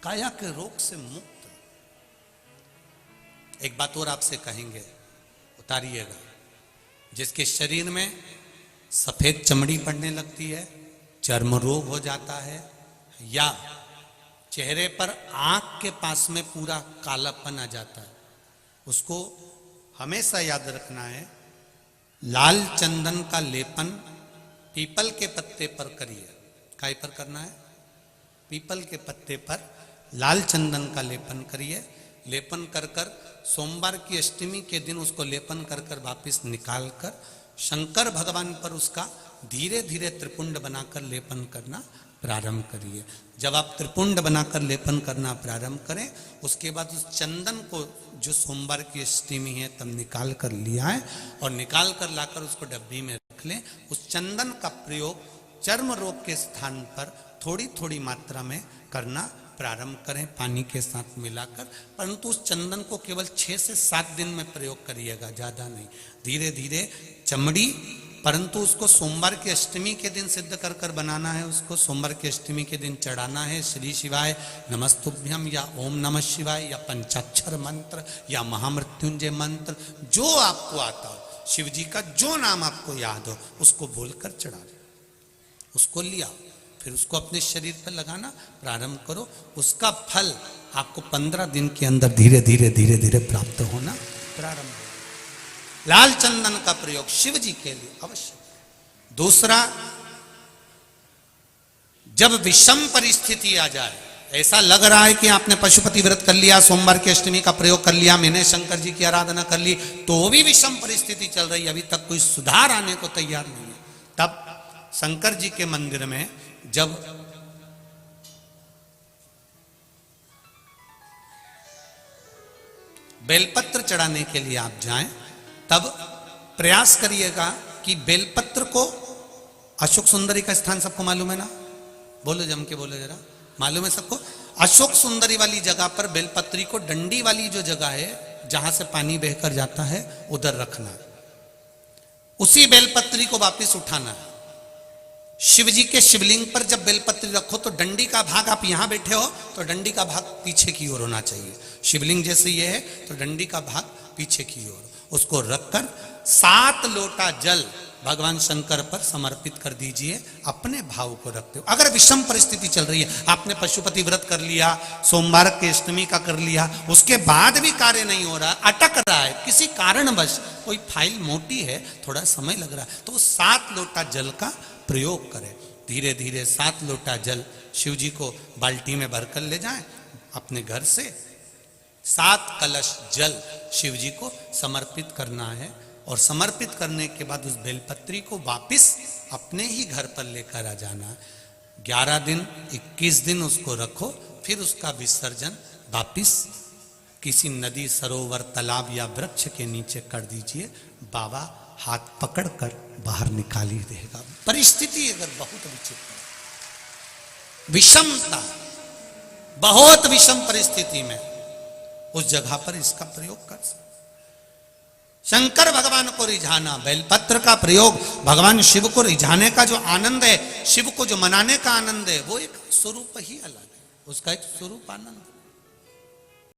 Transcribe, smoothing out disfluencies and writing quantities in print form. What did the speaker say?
काया के रोग से मुक्त। एक बात और आपसे कहेंगे, उतारिएगा। जिसके शरीर में सफेद चमड़ी पड़ने लगती है, चर्म रोग हो जाता है, या चेहरे पर आंख के पास में पूरा कालापन आ जाता है, उसको हमेशा याद रखना है, लाल चंदन का लेपन पीपल के पत्ते पर करिए। काय पर करना है? पीपल के पत्ते पर लाल चंदन का लेपन करिए। लेपन कर कर सोमवार की अष्टमी के दिन उसको लेपन कर कर वापिस निकाल कर शंकर भगवान पर उसका धीरे धीरे त्रिपुंड बनाकर लेपन करना प्रारंभ करिए। जब आप त्रिपुंड बनाकर लेपन करना प्रारंभ करें, उसके बाद उस चंदन को जो सोमवार की अष्टमी है तब निकाल कर लिया है और निकाल कर लाकर उसको डब्बी में रख लें। उस चंदन का प्रयोग चर्म रोग के स्थान पर थोड़ी थोड़ी मात्रा में करना प्रारंभ करें, पानी के साथ मिलाकर। परंतु उस चंदन को केवल 6 से 7 दिन में प्रयोग करिएगा, ज्यादा नहीं। धीरे धीरे चमड़ी, परंतु उसको सोमवार की अष्टमी के दिन सिद्ध कर कर बनाना है। उसको सोमवार की अष्टमी के दिन चढ़ाना है श्री शिवाय नमस्तुभ्यम या ओम नमः शिवाय या पंचाक्षर मंत्र या महामृत्युंजय मंत्र, जो आपको आता हो, शिव जी का जो नाम आपको याद हो उसको बोलकर चढ़ा दो। उसको लिया, फिर उसको अपने शरीर पर लगाना प्रारंभ करो। उसका फल आपको 15 दिन के अंदर धीरे धीरे धीरे धीरे प्राप्त होना प्रारंभ हो। लाल चंदन का प्रयोग शिव जी के लिए अवश्य। दूसरा, जब विषम परिस्थिति आ जाए, ऐसा लग रहा है कि आपने पशुपति व्रत कर लिया, सोमवार की अष्टमी का प्रयोग कर लिया, मैंने शंकर जी की आराधना कर ली, तो भी विषम परिस्थिति चल रही है, अभी तक कोई सुधार आने को तैयार नहीं है, तब शंकर जी के मंदिर में जब बेलपत्र चढ़ाने के लिए आप जाएं, तब प्रयास करिएगा कि बेलपत्र को, अशोक सुंदरी का स्थान सबको मालूम है ना? बोलो, जम के बोलो जरा, मालूम है सबको? अशोक सुंदरी वाली जगह पर बेलपत्री को डंडी वाली जो जगह है जहां से पानी बहकर जाता है उधर रखना है। उसी बेलपत्री को वापस उठाना है। शिव जी के शिवलिंग पर जब बेलपत्री रखो तो डंडी का भाग, आप यहां बैठे हो तो डंडी का भाग पीछे की ओर होना चाहिए। शिवलिंग जैसे ये है तो डंडी का भाग पीछे की ओर, उसको रखकर 7 लोटा जल भगवान शंकर पर समर्पित कर दीजिए, अपने भाव को रखते हो। अगर विषम परिस्थिति चल रही है, आपने पशुपति व्रत कर लिया, सोमवार के अष्टमी का कर लिया, उसके बाद भी कार्य नहीं हो रहा, अटक रहा है, किसी कारणवश कोई फाइल मोटी है, थोड़ा समय लग रहा है, तो 7 लोटा जल का प्रयोग करें। धीरे धीरे 7 लोटा जल शिव जी को बाल्टी में भरकर ले जाएं अपने घर से। 7 कलश जल शिव जी को समर्पित करना है और समर्पित करने के बाद उस बेलपत्री को वापिस अपने ही घर पर लेकर आ जाना है। 11 दिन 21 दिन उसको रखो, फिर उसका विसर्जन वापिस किसी नदी, सरोवर, तालाब या वृक्ष के नीचे कर दीजिए। बाबा हाथ पकड़कर बाहर निकाल ही देगा। परिस्थिति अगर बहुत विचित्र, विषमता, बहुत विषम परिस्थिति में उस जगह पर इसका प्रयोग कर सकते। शंकर भगवान को रिझाना, बेलपत्र का प्रयोग भगवान शिव को रिझाने का जो आनंद है, शिव को जो मनाने का आनंद है, वो एक स्वरूप ही अलग है, उसका एक स्वरूप आनंद।